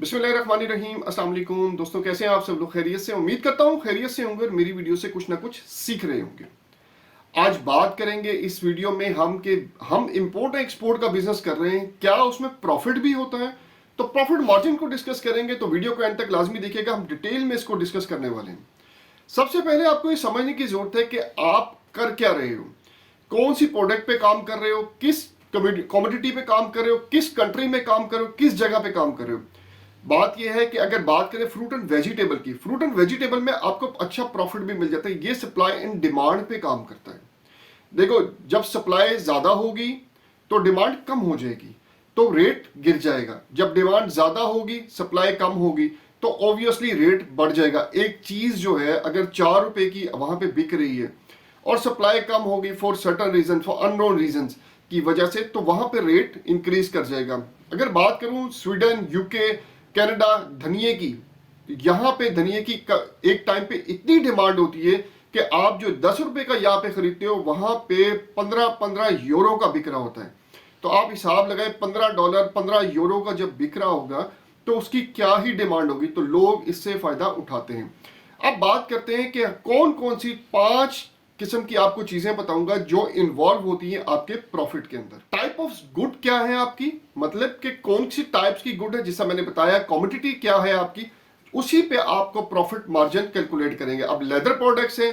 बिस्मिल्लाहिर्रहमानिर्रहीम, अस्सलाम वालेकुम दोस्तों, कैसे हैं आप सब लोग? खैरियत से? उम्मीद करता हूँ खैरियत से होंगे और मेरी वीडियो से कुछ ना कुछ सीख रहे होंगे। आज बात करेंगे इस वीडियो में हम इंपोर्ट और एक्सपोर्ट का बिजनेस कर रहे हैं, क्या उसमें प्रॉफिट भी होता है? तो प्रॉफिट मार्जिन को डिस्कस करेंगे, तो वीडियो को एंड तक लाजमी देखिएगा, हम डिटेल में इसको डिस्कस करने वाले हैं। सबसे पहले आपको ये समझने की जरूरत है कि आप कर क्या रहे हो, कौन सी प्रोडक्ट पे काम कर रहे हो, किस कमोडिटी पे काम कर रहे हो, किस कंट्री में काम कर रहे हो, किस जगह पे काम कर रहे हो। बात यह है कि अगर बात करें फ्रूट एंड वेजिटेबल की, फ्रूट एंड वेजिटेबल में आपको अच्छा प्रॉफिट भी मिल जाता है। ये सप्लाई एंड डिमांड पे काम करता है। देखो, जब सप्लाई ज्यादा होगी तो डिमांड कम हो जाएगी, तो रेट गिर जाएगा। जब डिमांड ज्यादा होगी, सप्लाई कम होगी, तो ऑब्वियसली रेट बढ़ जाएगा। एक चीज जो है अगर 4 रुपए की वहां पे बिक रही है और सप्लाई कम होगी for certain reason, for unknown reason की वजह से, तो वहां पे रेट इंक्रीज कर जाएगा। अगर बात करूं स्वीडन, यूके, कनाडा धनिये की, यहां पे धनिये की एक टाइम पे इतनी डिमांड होती है कि आप जो 10 रुपए का यहाँ पे खरीदते हो, वहां पे 15 यूरो का बिक रहा होता है। तो आप हिसाब लगाए, $15 15 यूरो का जब बिक रहा होगा तो उसकी क्या ही डिमांड होगी। तो लोग इससे फायदा उठाते हैं। अब बात करते हैं कि कौन कौन सी 5 किस्म की आपको चीजें बताऊंगा जो इन्वॉल्व होती हैं आपके प्रॉफिट के अंदर। टाइप ऑफ गुड क्या है आपकी, मतलब कि कौन सी टाइप्स की गुड है, जिससे मैंने बताया क्वांटिटी क्या है आपकी, उसी पे आपको प्रॉफिट मार्जिन कैलकुलेट करेंगे। अब लेदर प्रोडक्ट्स है,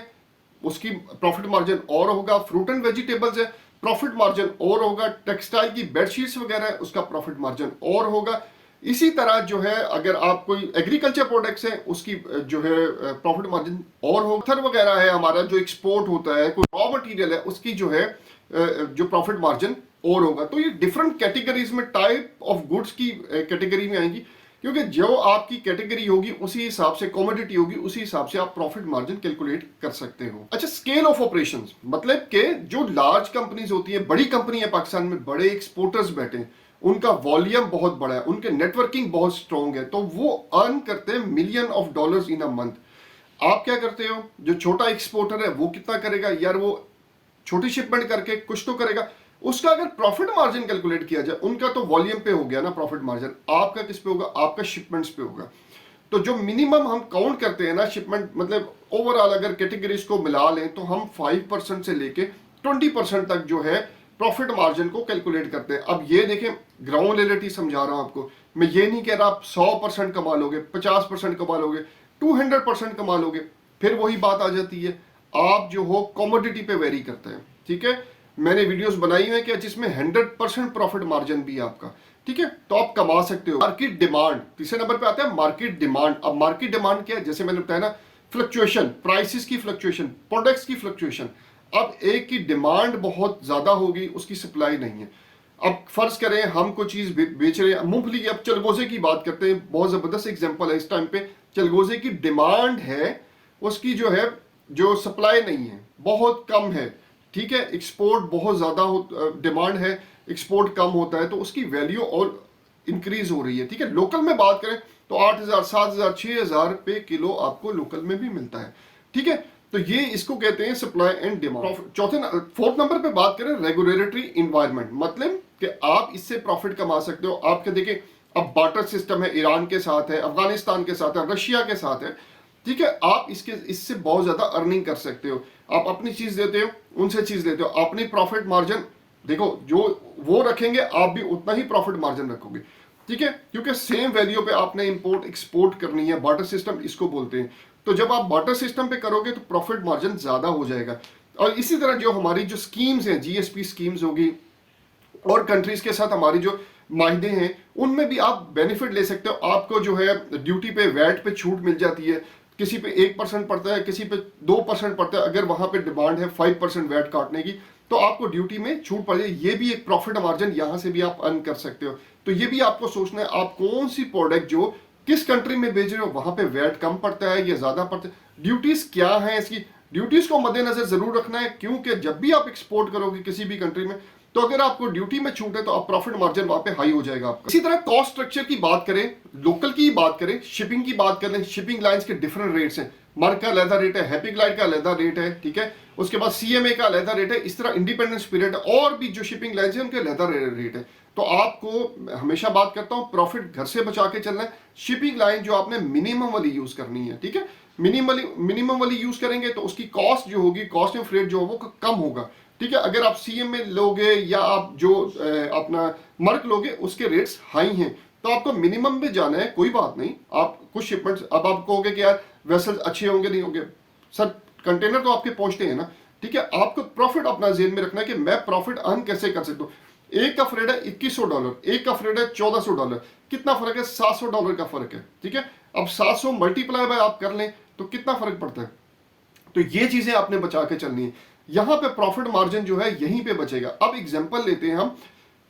उसकी प्रॉफिट मार्जिन और होगा। फ्रूट एंड वेजिटेबल्स है, प्रॉफिट मार्जिन और होगा। टेक्सटाइल की बेडशीट्स वगैरह है, उसका प्रॉफिट मार्जिन और होगा। इसी तरह जो है अगर आप कोई एग्रीकल्चर प्रोडक्ट्स है, उसकी जो है प्रॉफिट मार्जिन और हो। पत्थर वगैरह है हमारा जो एक्सपोर्ट होता है, कोई रॉ मटेरियल है, उसकी जो है जो प्रॉफिट मार्जिन और होगा। तो ये डिफरेंट कैटेगरीज में, टाइप ऑफ गुड्स की कैटेगरी में आएंगी, क्योंकि जो आपकी कैटेगरी होगी उसी हिसाब से, कमोडिटी होगी उसी हिसाब से आप प्रॉफिट मार्जिन कैलकुलेट कर सकते हो। अच्छा, स्केल ऑफ ऑपरेशंस, मतलब कि जो लार्ज कंपनीज होती है, बड़ी कंपनी है पाकिस्तान में, बड़े एक्सपोर्टर्स बैठे हैं, उनका वॉल्यूम बहुत बड़ा है, उनके नेटवर्किंग बहुत स्ट्रॉन्ग है, तो वो अर्न करते हैं $1,000,000 इन अ मंथ। आप क्या करते हो? जो छोटा एक्सपोर्टर है वो कितना करेगा यार, वो छोटी शिपमेंट करके कुछ तो करेगा। उसका अगर प्रॉफिट मार्जिन कैलकुलेट किया जाए, उनका तो वॉल्यूम पे हो गया ना प्रॉफिट मार्जिन, आपका किस पे होगा? आपका शिपमेंट्स पे होगा। तो जो मिनिमम हम काउंट करते हैं ना शिपमेंट, मतलब ओवरऑल अगर कैटेगरीज को मिला लें तो हम 5% से लेके 20% तक जो है प्रॉफिट मार्जिन को कैलकुलेट करते हैं। अब ये देखें, ग्राउंड रियलिटी समझा रहा हूं आपको, मैं ये नहीं कह रहा आप 100% कमा लोगे, 50% कमा लोगे, 200% कमा लोगे। फिर वही बात आ जाती है, आप जो हो कमोडिटी पे वेरी करता है। ठीक है, मैंने वीडियोस बनाई हुई है कि जिसमें 100% प्रॉफिट मार्जिन भी है आपका। ठीक है, तो आप कमा सकते हो। मार्केट डिमांड तीसरे नंबर पे आता है, मार्केट डिमांड। अब मार्केट डिमांड क्या है? जैसे मैंने बताया ना, फ्लक्चुएशन, प्राइसेस की फ्लक्चुएशन, प्रोडक्ट्स की फ्लक्चुएशन। अब एक की डिमांड बहुत ज्यादा होगी, उसकी सप्लाई नहीं है। अब फर्ज करें हम कोई चीज बेच रहे हैं, मूंगफली, अब चलगोजे की बात करते हैं, बहुत जबरदस्त एग्जांपल है इस टाइम पे। चलगोजे की डिमांड है, उसकी जो है जो सप्लाई नहीं है, बहुत कम है। ठीक है, एक्सपोर्ट बहुत ज्यादा डिमांड है, एक्सपोर्ट कम होता है, तो उसकी वैल्यू और इंक्रीज हो रही है। ठीक है, लोकल में बात करें तो 8,000, 7,000, 6,000 रुपए किलो आपको लोकल में भी मिलता है। ठीक है, तो ये इसको कहते हैं supply and demand. Fourth number पे बात करें, रेगुलेटरी इन्वायरमेंट, मतलब कि आप इससे प्रॉफिट कमा सकते हो। आपके देखिए, अब बार्टर सिस्टम है, ईरान के साथ है, अफगानिस्तान के साथ है, रशिया के साथ है। ठीक है, आप इससे बहुत ज्यादा अर्निंग कर सकते हो। आप अपनी चीज देते हो, उनसे चीज लेते हो, अपनी प्रॉफिट मार्जिन देखो, जो वो रखेंगे आप भी उतना ही प्रॉफिट मार्जिन रखोगे। ठीक है, क्योंकि सेम वैल्यू पे आपने इंपोर्ट एक्सपोर्ट करनी है, बार्टर सिस्टम इसको बोलते हैं। तो जब आप बार्टर सिस्टम पे करोगे तो प्रॉफिट मार्जिन ज्यादा हो जाएगा। और इसी तरह जो हमारी जो स्कीम्स हैं, जीएसपी स्कीम्स होगी, और कंट्रीज के साथ हमारी जो माहिदे हैं, उनमें भी आप बेनिफिट ले सकते हो। आपको जो है ड्यूटी पे, वैट पे छूट मिल जाती है। किसी पे 1% पड़ता है, किसी पे 2% पड़ता है। अगर वहां पे डिमांड है 5% वैट काटने की, तो आपको ड्यूटी में छूट पड़ जाए। ये भी एक प्रॉफिट मार्जिन यहां से भी आप अर्न कर सकते हो। तो ये भी आपको सोचना है, आप कौन सी प्रोडक्ट जो किस कंट्री में बेच रहे हो, वहां पे वैट कम पड़ता है या ज्यादा पड़ता है, ड्यूटीज क्या है, इसकी ड्यूटीज को मद्देनजर जरूर रखना है। क्योंकि जब भी आप एक्सपोर्ट करोगे किसी भी कंट्री में, तो अगर आपको ड्यूटी में छूट है तो आप प्रॉफिट मार्जिन वहां पे हाई हो जाएगा आपका। इसी तरह कॉस्ट स्ट्रक्चर की बात करें, लोकल की बात करें, शिपिंग की बात करें, शिपिंग लाइंस के डिफरेंट रेट्स हैं। मर्क का अलग रेट है, हैप्पी ग्लाइड का अलग रेट है। ठीक है, उसके बाद सीएमए का अलग रेट है। इस तरह इंडिपेंडेंस पीरियड और भी जो शिपिंग लाइंस है उनके अलग रेट है। तो आपको हमेशा बात करता हूं प्रॉफिट घर से बचा के चलना है। शिपिंग लाइन जो आपने मिनिमम वाली यूज करनी है, ठीक है, मिनिमम वाली यूज करेंगे तो उसकी कॉस्ट जो होगी, कॉस्ट ऑफ फ्रेट जो है वो कम होगा, ठीक है। अगर आप सीएम में लोगे या आप जो अपना मर्क लोगे उसके रेट्स हाई हैं, तो आपको मिनिमम पे जाना है, कोई बात नहीं। आप कुछ शिपमेंट्स, अब आप कहोगे कि यार वेसल्स अच्छे होंगे नहीं होंगे, सर कंटेनर तो आपके पहुंचते हैं ना, ठीक है। आपको प्रॉफिट अपना जेन में रखना है कि मैं प्रॉफिट अर्न कैसे कर सकता हूँ। एक का फ्रेट है $2100, एक का फ्रेट है $1400, कितना फर्क है? $700 का फर्क है, ठीक है। अब 700 मल्टीप्लाई बाय आप कर लें तो कितना फर्क पड़ता है। तो ये चीजें आपने बचा के चलनी है। यहां पे प्रॉफिट मार्जिन जो है यहीं पे बचेगा। अब एग्जांपल लेते हैं, हम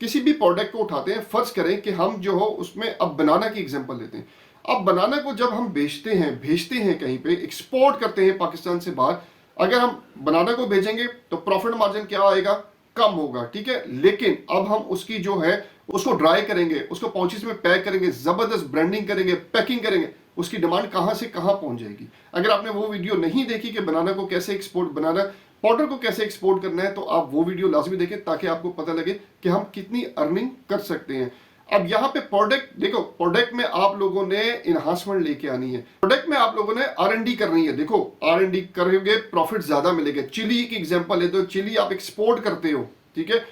किसी भी प्रोडक्ट को उठाते हैं, फर्ज करें कि हम जो हो उसमें अब बनाना की एग्जांपल लेते हैं। अब बनाना को जब हम बेचते हैं, भेजते हैं कहीं पे, एक्सपोर्ट करते हैं पाकिस्तान से बाहर, अगर हम बनाना को भेजेंगे तो प्रॉफिट मार्जिन क्या आएगा? कम होगा, ठीक है। लेकिन अब हम उसकी जो है उसको ड्राई करेंगे, उसको पाउचेस में पैक करेंगे, जबरदस्त ब्रांडिंग करेंगे, पैकिंग करेंगे, उसकी डिमांड कहां से कहां पहुंच जाएगी। अगर आपने वो वीडियो नहीं देखी कि बनाना को कैसे एक्सपोर्ट, बनाना पाउडर को कैसे एक्सपोर्ट करना है, तो आप वो वीडियो लाजमी देखें ताकि आपको पता लगे कि हम कितनी अर्निंग कर सकते हैं। अब यहाँ पे प्रोडक्ट देखो, प्रोडक्ट में आप लोगों ने इन्हांसमेंट लेके आनी है, प्रोडक्ट में आप लोगों ने R&D करनी है। देखो R&D करोगे प्रॉफिट ज्यादा मिलेगा। चिली की एग्जांपल ले दो, चिली आप एक्सपोर्ट करते हो, ठीक है,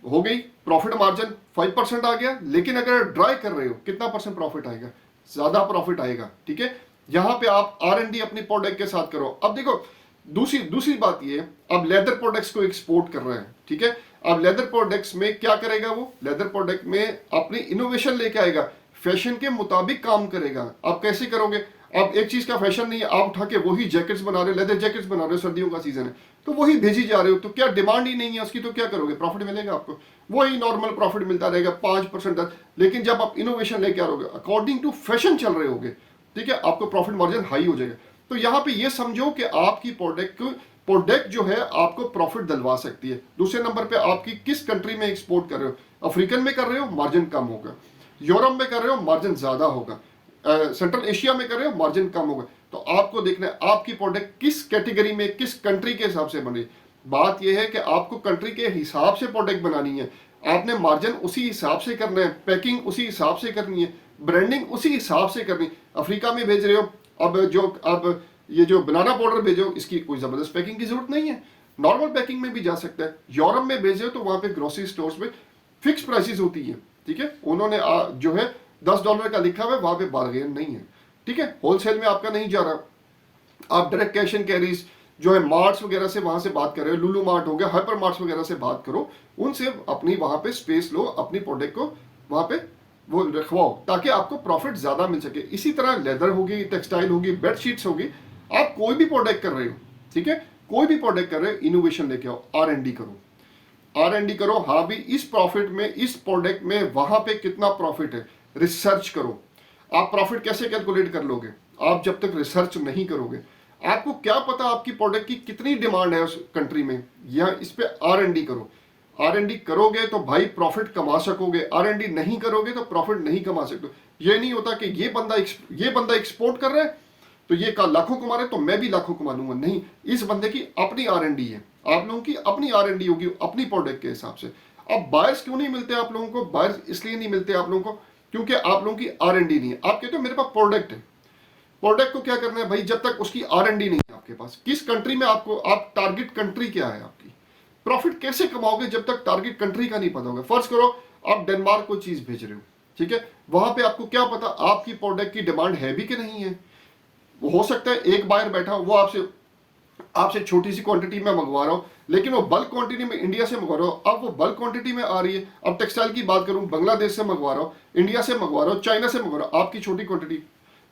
हो गई, प्रॉफिट मार्जिन 5% आ गया। लेकिन अगर ड्राई कर रहे हो कितना परसेंट प्रॉफिट आएगा? ज्यादा प्रॉफिट आएगा, ठीक है। यहां पे आप R&D अपनी प्रोडक्ट के साथ करो। अब देखो दूसरी बात ये, अब लेदर प्रोडक्ट्स को एक्सपोर्ट कर रहा है, ठीक है। अब लेदर प्रोडक्ट्स में क्या करेगा वो? लेदर प्रोडक्ट में अपनी इनोवेशन लेके आएगा, फैशन के मुताबिक काम करेगा। आप कैसे करोगे? अब एक चीज का फैशन नहीं है, आप उठा के वही जैकेट्स बना रहे हो, लेदर जैकेट्स बना रहे हो, सर्दियों का सीजन है तो वही भेजी जा रहे हो, तो क्या डिमांड ही नहीं है उसकी, तो क्या करोगे? प्रॉफिट मिलेगा आपको? वही नॉर्मल प्रॉफिट मिलता रहेगा 5%। लेकिन जब आप इनोवेशन लेके आ रहे हो, अकॉर्डिंग टू फैशन चल रहे होगे, ठीक है, आपको प्रॉफिट मार्जिन हाई हो जाएगा। तो यहां पे ये समझो कि आपकी प्रोडक्ट जो है आपको प्रॉफिट दिलवा सकती है। दूसरे नंबर पे आपकी किस कंट्री में एक्सपोर्ट कर रहे हो, अफ्रीकन में कर रहे हो मार्जिन कम होगा, यूरोप में कर रहे हो मार्जिन ज्यादा होगा, सेंट्रल एशिया में कर रहे हो मार्जिन कम होगा। तो आपको देखना है आपकी प्रोडक्ट किस कैटेगरी में, किस कंट्री के हिसाब से बनी। बात यह है कि आपको कंट्री के हिसाब से प्रोडक्ट बनानी है, आपने मार्जिन उसी हिसाब से करना है, पैकिंग उसी हिसाब से करनी है, ब्रांडिंग उसी हिसाब से करनी। अफ्रीका में भेज रहे हो, अब ये जो बनाना पाउडर भेजो, इसकी कोई जबरदस्त पैकिंग की जरूरत नहीं है, नॉर्मल पैकिंग में भी जा सकता है। यूरोप में भेजे तो वहां पे ग्रोसरी स्टोर्स में फिक्स प्राइसेस होती है, ठीक है, उन्होंने जो है $10 का लिखा हुआ है, वहां पे बार्गेन नहीं है, ठीक है। होलसेल में आपका नहीं जा रहा। आप डायरेक्ट कैश एंड कैरीज जो है मार्ट्स वगैरह से वहां से बात कर रहे हो, लुलु मार्ट हो गया, हाइपर मार्ट्स वगैरह से बात करो, उनसे अपनी वहां पे स्पेस लो, अपनी प्रोडक्ट को वहां पे वो रखवाओ ताकि आपको प्रॉफिट ज्यादा मिल सके। इसी तरह लेदर होगी, टेक्सटाइल होगी, बेडशीट्स होगी, आप कोई भी प्रोडक्ट कर रहे हो, ठीक है, कोई भी प्रोडक्ट कर रहे हो, इनोवेशन लेके आओ, R&D करो, R&D करो। हाँ भी इस प्रॉफिट में, इस प्रोडक्ट में वहां पे कितना प्रॉफिट है, रिसर्च करो। आप प्रॉफिट कैसे कैलकुलेट कर लोगे? आप जब तक रिसर्च नहीं करोगे, आपको क्या पता आपकी प्रोडक्ट की कितनी डिमांड है उस कंट्री में, या इस पे R&D करो। R&D करोगे तो भाई प्रॉफिट कमा सकोगे, R&D नहीं करोगे तो प्रॉफिट नहीं कमा सकते। ये नहीं होता कि ये बंदा एक्सपोर्ट कर रहा है तो ये का लाखों कमा रहे तो मैं भी लाखों कमा लूंगा, नहीं। इस बंदे की अपनी R&D है, आप लोगों की अपनी R&D होगी अपनी प्रोडक्ट के हिसाब से। अब बायर्स क्यों नहीं मिलते आप लोगों को? बायर्स इसलिए नहीं मिलते आप लोगों को क्योंकि आप लोगों की R&D नहीं है। आप कहते हो मेरे पास प्रोडक्ट है, प्रोडक्ट को क्या करना है भाई? जब तक उसकी R&D नहीं है आपके पास, किस कंट्री में आपको, आप टारगेट कंट्री क्या है आपकी, प्रॉफिट कैसे कमाओगे जब तक टारगेट कंट्री का नहीं पता होगा। फर्ज करो आप डेनमार्क को चीज भेज रहे हो, ठीक है, वहां पे आपको क्या पता आपकी प्रोडक्ट की डिमांड है भी कि नहीं है। वो हो सकता है एक बायर बैठा वो आपसे छोटी सी क्वांटिटी में मंगवा रहा हूं, लेकिन वो बल्क क्वांटिटी में इंडिया से मंगवा रहा हूं, अब वो बल्क क्वांटिटी में आ रही है। अब टेक्सटाइल की बात करूं, बांग्लादेश से मंगवा रहा हूं, इंडिया से मंगवा रहा हूं, चाइना से मंगवा रहा हूं, आपकी छोटी क्वांटिटी।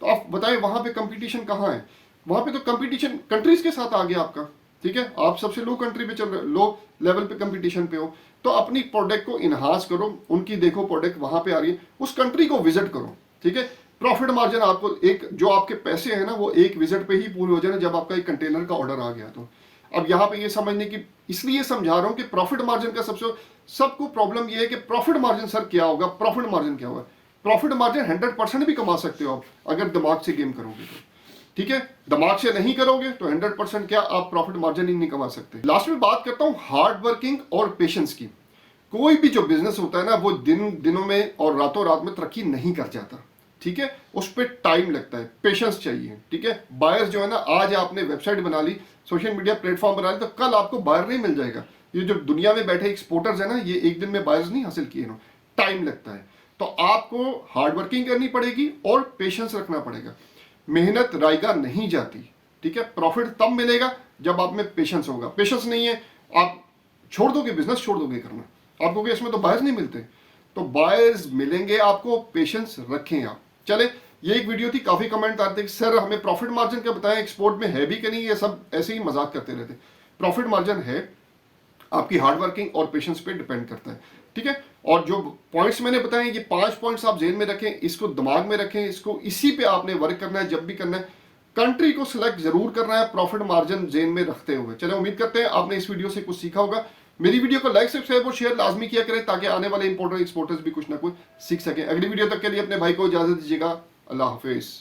तो आप बताएं वहां पे कंपटीशन कहां है? वहां पे तो कंपटीशन कंट्रीज के साथ आ गया आपका, ठीक है, आप सबसे लो कंट्री पे चल रहे हो, लो लेवल पे कंपटीशन पे हो। तो अपनी प्रोडक्ट को इनहांस करो, उनकी देखो प्रोडक्ट वहां पे आ रही है, उस कंट्री को विजिट करो, ठीक है। प्रॉफिट मार्जिन आपको एक जो आपके पैसे हैं ना वो एक विजिट पे ही पूरे हो जाए जब आपका एक कंटेनर का ऑर्डर आ गया। तो अब यहाँ पे ये समझने की इसलिए समझा रहा हूँ कि प्रॉफिट मार्जिन का सबको प्रॉब्लम ये है कि प्रॉफिट मार्जिन सर क्या होगा, प्रॉफिट मार्जिन क्या होगा। प्रॉफिट मार्जिन 100% भी कमा सकते हो आप अगर दिमाग से गेम करोगे तो, ठीक है। दिमाग से नहीं करोगे तो 100% क्या आप प्रॉफिट मार्जिन ही नहीं कमा सकते। लास्ट में बात करता हूं हार्ड वर्किंग और पेशेंस की। कोई भी जो बिजनेस होता है ना वो दिनों में और रातों रात में तरक्की नहीं कर जाता, ठीक है। उस पर टाइम लगता है, पेशेंस चाहिए, ठीक है। बायर्स जो है ना, आज आपने वेबसाइट बना ली, सोशल मीडिया प्लेटफॉर्म बना ली, तो कल आपको बायर नहीं मिल जाएगा। ये जो दुनिया में बैठे एक्सपोर्टर्स है ना, ये एक दिन में बायर्स नहीं हासिल किए ना, टाइम लगता है। तो आपको हार्ड वर्किंग करनी पड़ेगी और पेशेंस रखना पड़ेगा। मेहनत रायगा नहीं जाती, ठीक है। प्रॉफिट तब मिलेगा जब आप में पेशेंस होगा। पेशेंस नहीं है, आप छोड़ दोगे, बिजनेस छोड़ दोगे करना, आपको इसमें तो बायर्स नहीं मिलते। तो बायर्स मिलेंगे आपको, पेशेंस रखें आप। चले, ये एक वीडियो थी, काफी कमेंट आते हैं कि सर हमें प्रॉफिट मार्जिन का बताएं, एक्सपोर्ट में है भी कि नहीं, ये सब ऐसे ही मजाक करते रहते। प्रॉफिट मार्जिन है, आपकी हार्ड वर्किंग और पेशेंस पे डिपेंड करता है, ठीक है। और जो पॉइंट्स मैंने बताए, ये 5 पॉइंट्स आप जेन में रखें, इसको दिमाग में रखें, इसको इसी पे आपने वर्क करना है जब भी करना है। कंट्री को सिलेक्ट जरूर करना है प्रॉफिट मार्जिन जेन में रखते हुए। चलो, उम्मीद करते हैं आपने इस वीडियो से कुछ सीखा होगा। मेरी वीडियो को लाइक, सब्सक्राइब और शेयर लाजमी किया करें ताकि आने वाले इंपोर्टर एक्सपोर्टर्स भी कुछ ना कुछ सीख सकें। अगली वीडियो तक के लिए अपने भाई को इजाजत दीजिएगा। अल्लाह हाफिज।